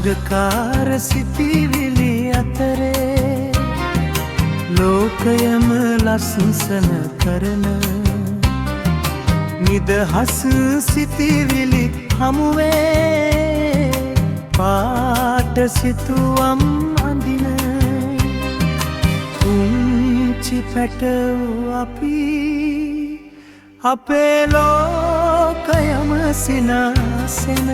අන්ධකාර සිතිවිලි අතරේ ලෝකයම ලස්සන කරන නිදහස් සිතිවිලි හමුවේ පාට සිතුවම් අඳින පුංචි පැටව් අපි අපේ ලෝකයම සිනාසෙන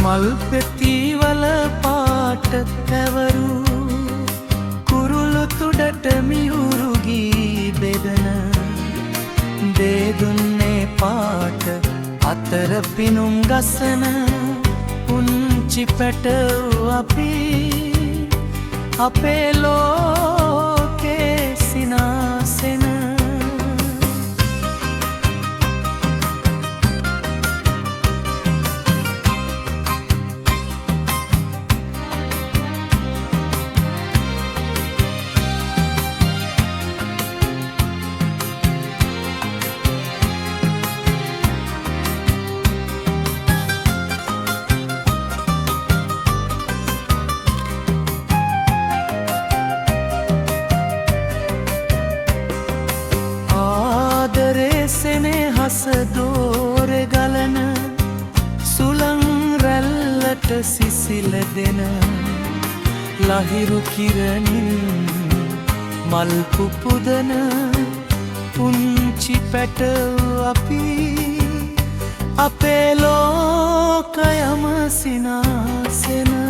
මල් පෙතිවල පාට පැවරු කුරුළු තුඩට මියුරු ගී බෙදන දේදුන්නේ පාට අතර පිනුම් ගසන පුංචි පැටව් අපි අපේ ලෝකේ සිනාසෙන සෙනෙහස දෝරෙ ගලන සුළං රැල්ලට සිසිල දෙන ලහිරු කිරණින් මල් පුපුදන පුංචි පැටව් අපි අපේ ලෝකයම සිනාසෙන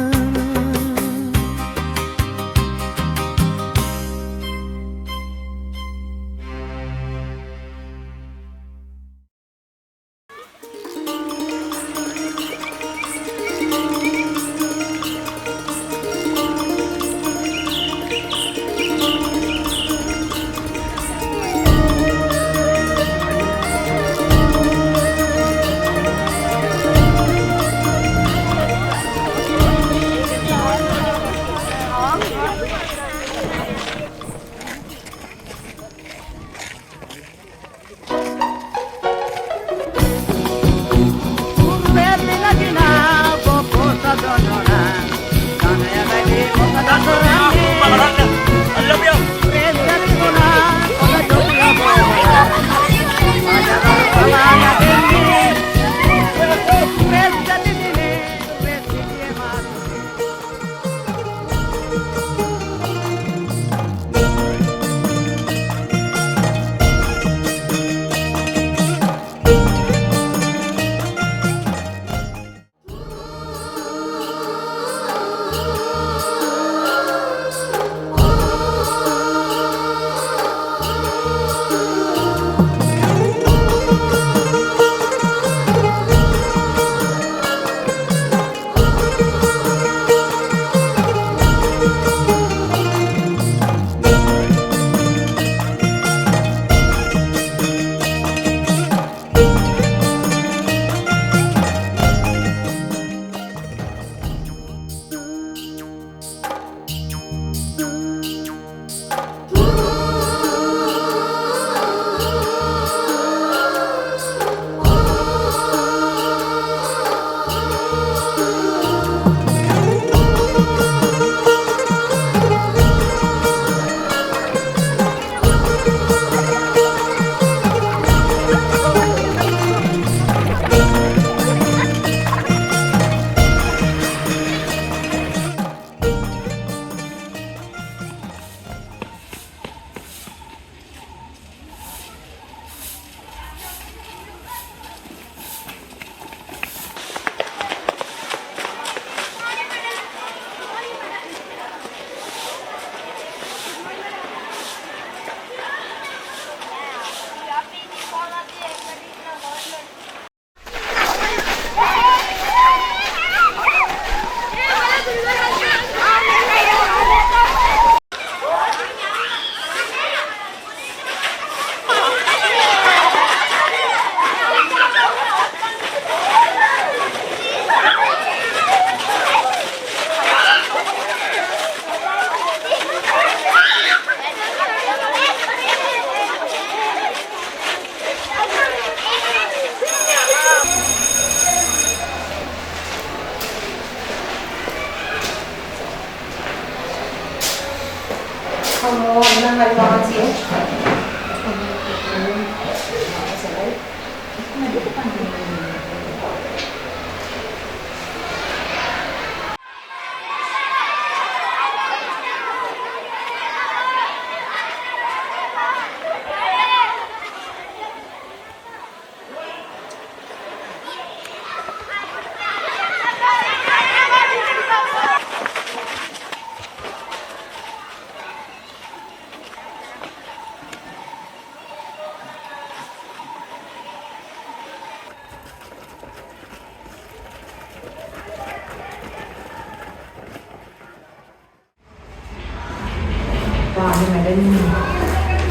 hari mahasiswa.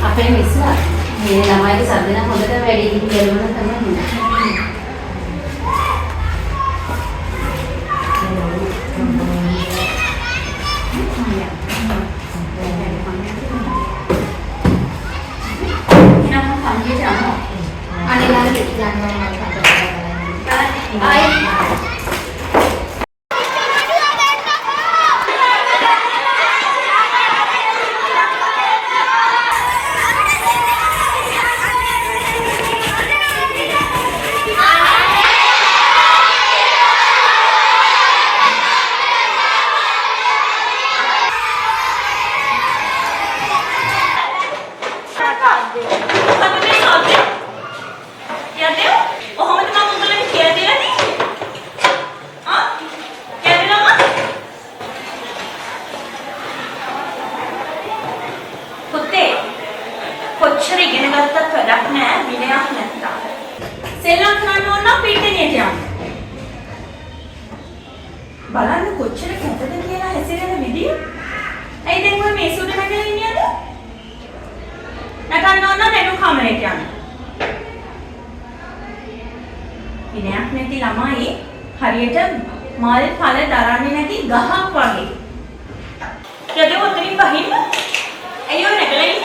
අපේ මිස්ලා මේ ළමයිගේ සද්ද නම් හොඳට වැඩි ඉතින් කියනවා තමයි. කොච්චර ඉගෙන ගත්තත් වැඩක් නෑ විනයක් නැත්නම්. සෙල්ලම් කරන්න ඕන නම් පිටිනියට යන්න. බලන්න කොච්චර කැතද කියලා හැසිරෙන විදිය. ඇයි දැන් ඔය මේ සුදු නැගලා ඉන්නේද? නැතන්න ඕන නම් එනු කමරේට යන්න. විනයක් නැති ළමයි හරියට මල් ඵල දරන්නේ නැති ගහක් වගේ. යදේ උතරින් බහින්න. අයියෝ නැගලා ඉන්න.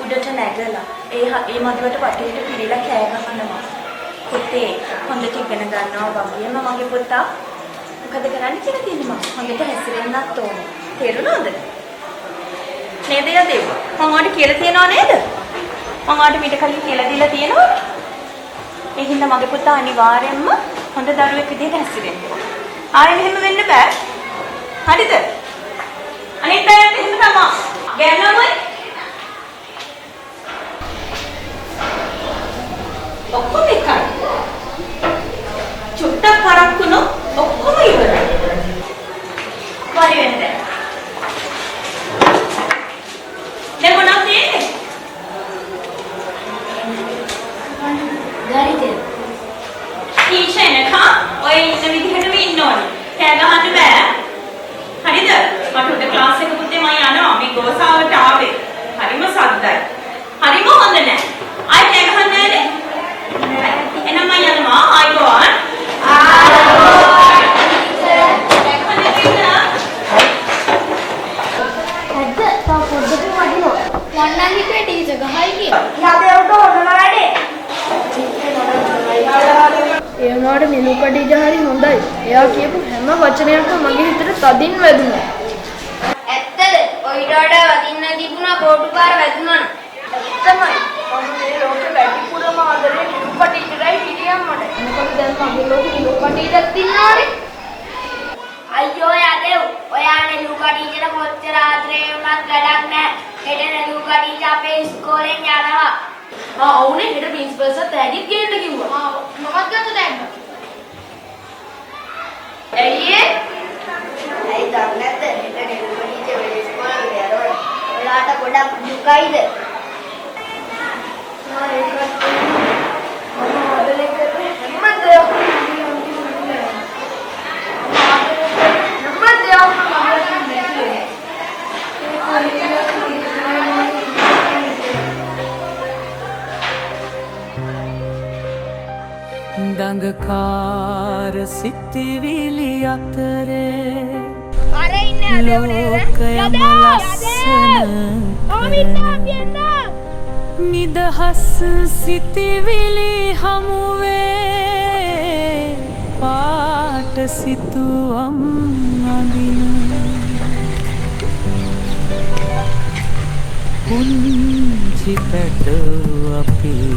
උඩට නැගලා ඒ මදිවට වටේට පිරීලා කෑ ගහනවා. පුතේ හොඳට ඉගෙන ගන්නවා වගේම මගේ පුතා. මොකද කරන්නේ කියලා තියෙන්නේ මම. හොඳට හැසිරෙන්නත් ඕනේ. තේරුණාද? නේද යදේ? මම ඔයාලට කියලා තියනව නේද? මම ඔයාලට මීට කලින් කියලා දීලා තියෙනවා. ඒ හින්දා මගේ පුතා අනිවාර්යයෙන්ම හොඳ දරුවෙක් විදිහට හැසිරෙන්න ඕනේ. ආයෙ මෙහෙම වෙන්න බෑ. හරිද? අනිත් පැයට එහෙම තමයි. ගෑනුමයි ඔක්කොම එකයි. චුට්ටක් කරක්කුණු ඔක්කොම ඉවරයි. වාඩි වෙන්න දැන්. දැන් මොනවද තියෙන්නේ? ගාරිතේ. ටීචර් ඔය ඉන්න විදිහටම ඉන්න ඕනේ. කෑ ගහන්න බෑ. හරිද? මට උඩ ක්ලාස් එක පුතේ මම යනවා. මේ ගෝසාවට ආවේ. හරිම සද්දයි. හරිම හොඳ නෑ. ආයි කෑ ගහන්න නෑනේ. එනම යනවා ආයිබෝන් හැද්ද තා පොඩ්ඩක් වඩිනවා. වන්නන් හිතේ ටීචර් ගහයි කියලා. යදේවට හොරන වැඩේ. ඒ වුණාට මිනුකා ටීචර් හරි හොඳයි. එයා කියපු හැම වචනයක්ම මගේ හිතට තදින් වැදුනා. ඇත්තද? ඔයිට වඩා වදින්න තිබුණා කෝටු පාර වැදුනා. තමයි. මම මේ ලෝකෙ වැඩිපුරම ආදරේ මිනුකා ටීචර්යි හිරියම්මට. මොකද දැන් මගේ ලෝකෙ මිනුකා ටීචර් ඉන්නවානේ. අයියෝ යදේ ඔයානේ ලුකා ටීචර් කොච්චර ආදරේ වුණත් වැඩක් නැහැ. හෙට ලුකා ටීචර් අපේ ඉස්කෝලෙන් යනවා. ඔවුනේ හෙට ප්‍රින්සිපල්ස් තෑගිත් ගේන්න කිව්වා. මොකක්ද තෑග්ග? ඇයි ඒ? ඇයි දන්නේ නැද්ද? හෙට ලුකා ටීචර් වෙලේ ඉස්කෝලෙට යනවා. ඔයාට ගොඩක් දුකයිද? ඒකත් මම ආදරේ කරන හැම දෙයක්ම දඟකාර සිතිවිලි අතරේ අර ඉන්න ලෝකයම ලස්සන නිදහස් සිතිවිලි හමුවේ පාට සිතුවම් අඳින පුංචි පැටව අපේ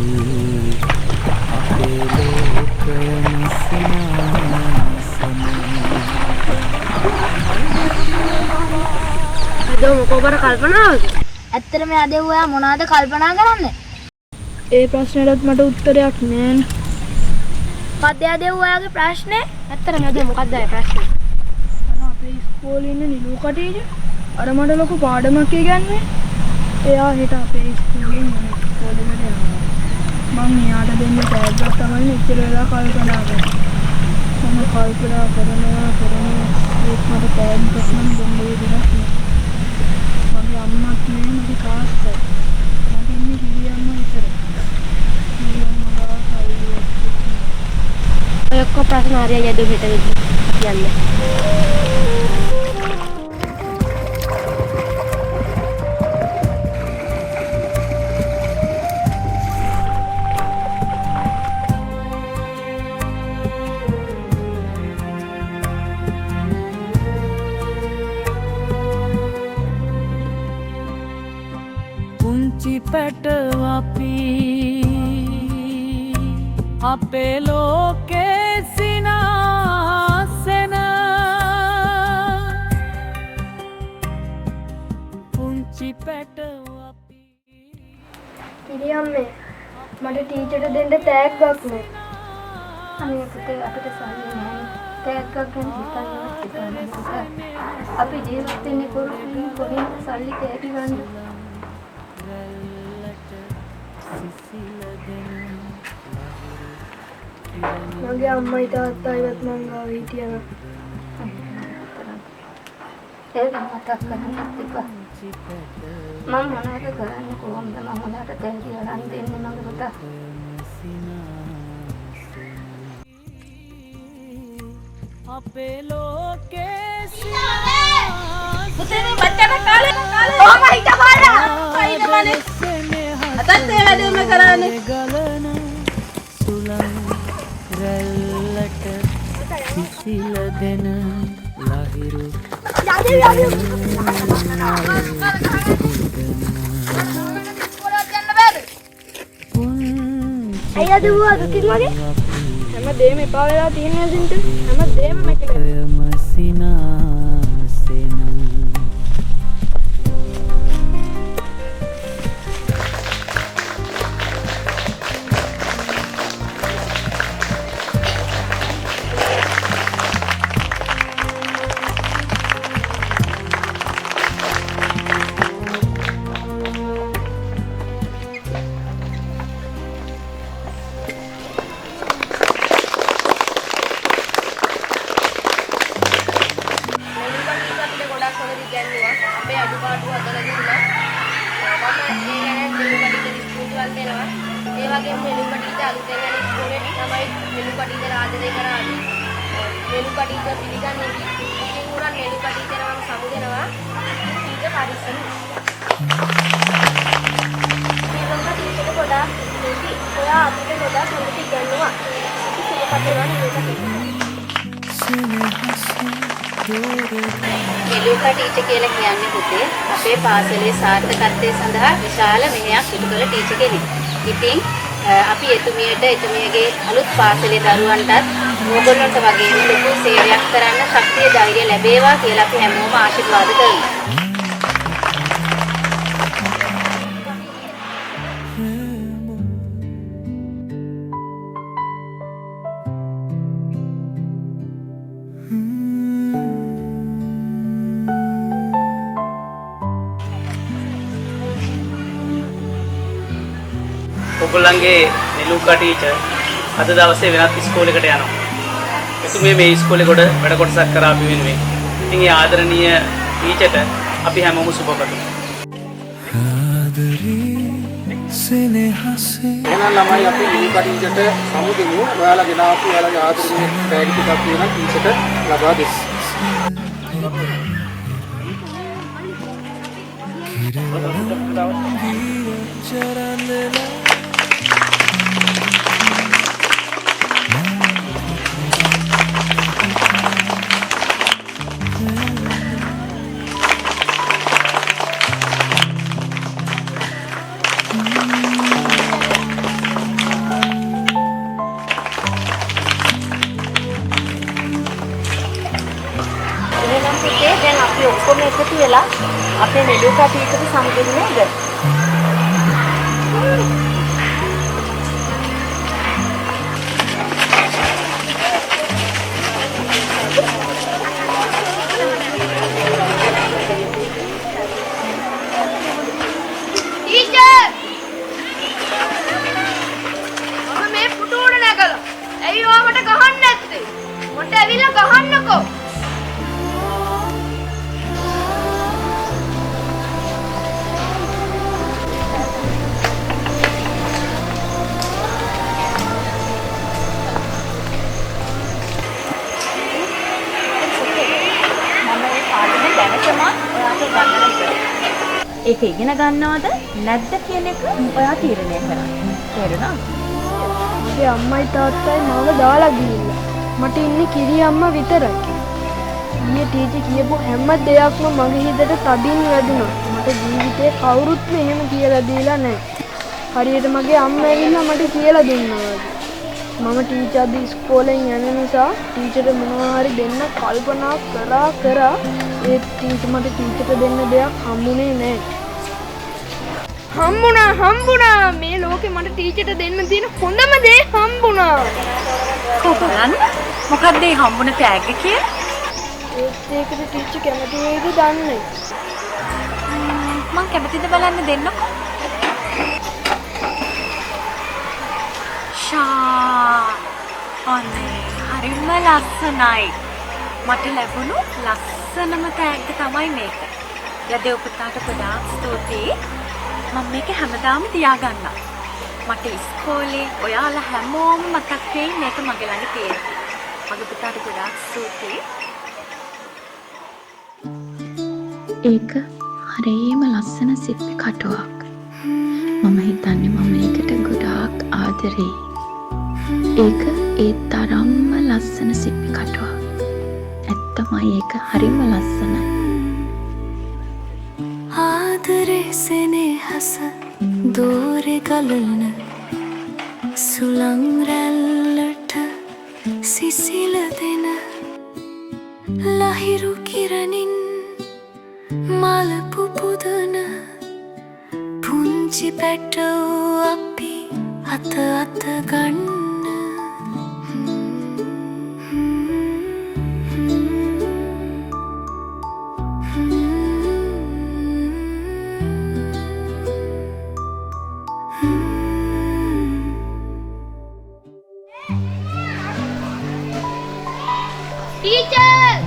ලෝකයම සිනාසන මොකෝබර කල්පනාවද? ඇත්තටම යදේ ඔයා මොනවද කල්පනා කරන්නේ? ඒ ප්‍රශ්නෙටත් මට උත්තරයක් නෑ. මොකක්ද යදේ ඔයාගේ ප්‍රශ්නේ? ඇත්තටම යදේ මොකක්ද ඒ ප්‍රශ්නේ? අපේ ඉස්කෝලේ ඉන්න නිලු කටේජ අර මට ලොකු පාඩමක් ඉගන්වන්නේ. එයා හිට අපේ ඉස්කෝලේ මම ඉස්කෝලේට යනවා. මං එයාට දෙන්න ටැග්ගක් තමයි ඉතින් වෙලා කල්පනා කරන්නේ. මම කල්පනා කරනවා ඒත් මට ටැග්ගක් නම් දෙන්නේ දෙයක් නෑ. මගේ අම්මත් නෑ මගේ කාස්ටයි. මට ඉන්නේ හිරියම්ම විතරයි. හිරියම්ම ගාව කල්ලියක්. ඔය ඔක්කොම ප්‍රශ්න හරියට යදු හිට වෙද්දි කියන්නේ. පුංචි පැටව අපි අපේ ලෝකේ සිනාසෙන පුංචි පැටව අපි හිරියම්මේ මට ටීචර්ට දෙන්න ටැග්ගක් නෑ. අනේ පුතේ අපිට සල්ලි නැහැ. ටැග්ගක් ගැන හිතන්නවත් හිතන්නේ. අපි ජීවත් වෙන්නේ කොහෙන්ද සල්ලි කෑටි ගන්න? මගේ අම්මයි තාත්තයිවත් මං ගාව හිටියන. ඒක මතක් කරගන්න එපා. මම මොනවද කරන්නේ කොහොමද මම ඔයාලට තෑගි අරන් දෙන්නේ මගේ පුතා? අපේ ලෝකේ පුතේ මේ බච්චට කාලේ ඕම හිටපාලා අතත් ඒ වැඩේම කරන්නේ ගලන සුලං රැල්ලට සිසිල දෙන ලහිරු අයියා දුවා දුකින් වගේ හැම දෙයක්ම එපා වෙලා තියෙනවා සින්ට හැම දෙයක්ම මැකිලා අපේ අඩුපාඩු හදලා දුන්නා. මම ඒ ගැන මෙලුපටිට ස්තුතිවන්ත වෙනවා. ඒ වගේම මෙලුපටිට අලුතෙන් යන ඉස්කෝලේ තමයි මෙලුපටිට ආදරය කරන්නේ. මෙලුපටිට පිළිගන්නේ. ඉතින් උරන් මෙලුපටිට යනවා සමු දෙනවා. ඊට පරිස්සම්. මේ වගේ ටීචර් ගොඩාක් ඉන්නේ. ඔයා අපිට ගොඩාක් හොඳට ඉගෙනුවා. ඉතින් ඒක පතරවන්නේ මෙලුකා ටීචර් කියලා කියන්නේ පුතේ අපේ පාසලේ සාර්ථකත්වය සඳහා විශාල මෙහෙයක් සිදු කළ ටීචර් කෙනෙක්. ඉතින් අපි එතුමියගේ අලුත් පාසලේ දරුවන්ටත් ඕගොල්ලන්ට වගේම ලොකු සේවයක් කරන්න ශක්තිය ධෛර්යය ලැබේවා කියලා අපි හැමෝම ආශිර්වාද කරනවා. ඔයගොල්ලන්ගේ නිලුකා ටීචර් අද දවසේ වෙනත් ඉස්කෝලේකට යනවා. එතුමිය මේ ඉස්කෝලේ කොට වැඩ කොටසක් කරා අපි වෙනුවෙන්. ඉතින් ඒ ආදරණීය ටීචර්ට අපි හැමෝම සුබ කරමු. එහෙනම් ළමයි අපි නිලුකා ටීචර්ට සමුදෙමු. ඔයාලා ගෙනාවු ඔයාලගේ ආදරණීය ටැග් ටිකක් තියෙනවා ටීචර්ට ලබා දෙන්න. එහෙනම් පුතේ දැන් අපි ඔක්කොම එකතු වෙලා අපේ නෙළුකා ටීචර්ට සමුදෙමු නේද? ටීචර්! මම මේ පුටු උඩ නැගලා. ඇයි ඔයා මට ගහන්නේ නැත්තේ? මට ඇවිල්ලා ගහන්නකෝ. ඒක ඉගෙන ගන්නවද නැද්ද කියන එක ඔයා තීරණය කරන්න. තේරුණා? මගේ අම්මයි තාත්තයි මාව දාලා ගිහිල්ලා. මට ඉන්නේ කිරි අම්මා විතරයි. ඊයේ ටීචර් කියපු හැම දෙයක්ම මගේ හිතට තදින් වැදුනා. මට ජීවිතේ කවුරුත්ම එහෙම කියලා දීලා නැහැ. හරියට මගේ අම්මා ඇවිල්ලා මට කියලා දුන්නා වගේ. මම ටීචර්ද ඉස්කෝලෙන් යන නිසා ටීචර්ට මොනවා හරි දෙන්න කල්පනා කරා ඒ ටීචර් මට ටීචර්ට දෙන්න දෙයක් හම්බුනේ නැහැ. හම්බුණා මේ ලෝකේ මට ටීචර්ට දෙන්න තියෙන හොඳම දේ හම්බුණා. කොහොමද? මොකක්ද මේ හම්බුන තෑග්ග කියන්නේ? ඒකට ටීචර් කැමති වේද දන්නේ. මං කැමතිද බලන්න දෙන්නකෝ. අනේ හරිම ලස්සනයි. මට ලැබුණු ලස්සනම තෑග්ග තමයි මේක. යදේ උපුතාට ගොඩාක් ස්තුතියි. මම මේක හැමදාම තියාගන්නම්. මට ඉස්කෝලේ ඔයාලා හැමෝම මතක් වෙයි මේක මගේ ළඟ තියෙනවා. මගේ පුතාට ගොඩාක් ස්තුතියි. ඒක හරිම ලස්සන සිප්පි කටුවක්. මම හිතන්නේ මම ඒකට ගොඩාක් ආදරෙයි. ඒක ඒ තරම්ම ලස්සන සිප්පි කටුවක්. ඇත්තමයි ඒක හරිම ලස්සනයි. ආදරේ සෙනෙහස දෝරේ ගලන සුළං රැල්ලට සිසිල දෙන ලහිරු කිරණින් මල පුපුදන පුංචි පැටව් අපි අත ගන්න. ටීචර්!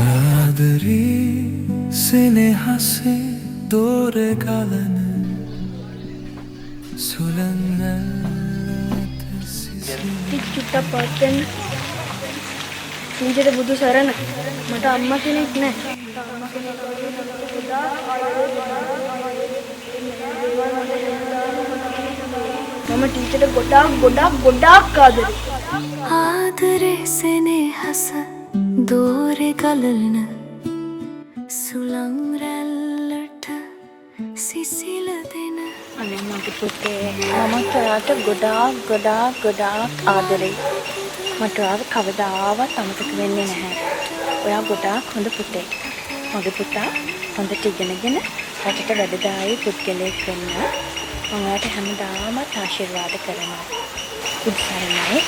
ආදරේ සෙනෙහසේ දෝරේ ගලන සුළං චුට්ටක් පස්සෙන් ටීචර් බුදු සරණ. මට අම්මා කෙනෙක් නැහැ. මම ටීචර්ට ගොඩාක් ආදරේ. ආදරේ සෙනෙහස දෝරේ ගලන සුළං රැල්ලට සිසිල දෙන. අනේ මගේ පුතේ මම ඔයාට ගොඩාක් ආදරෙයි. මට ඔයාව කවදාවත් අමතක වෙන්නේ නැහැ. ඔයා ගොඩාක් හොඳ පුතෙක්. මගේ පුතා හොඳට ඉගෙනගෙන රටට වැඩදායී පුද්ගලයෙක් වෙන්න මම ඔයාට හැමදාම ආශිර්වාද කරනවා. උත්සාහයි.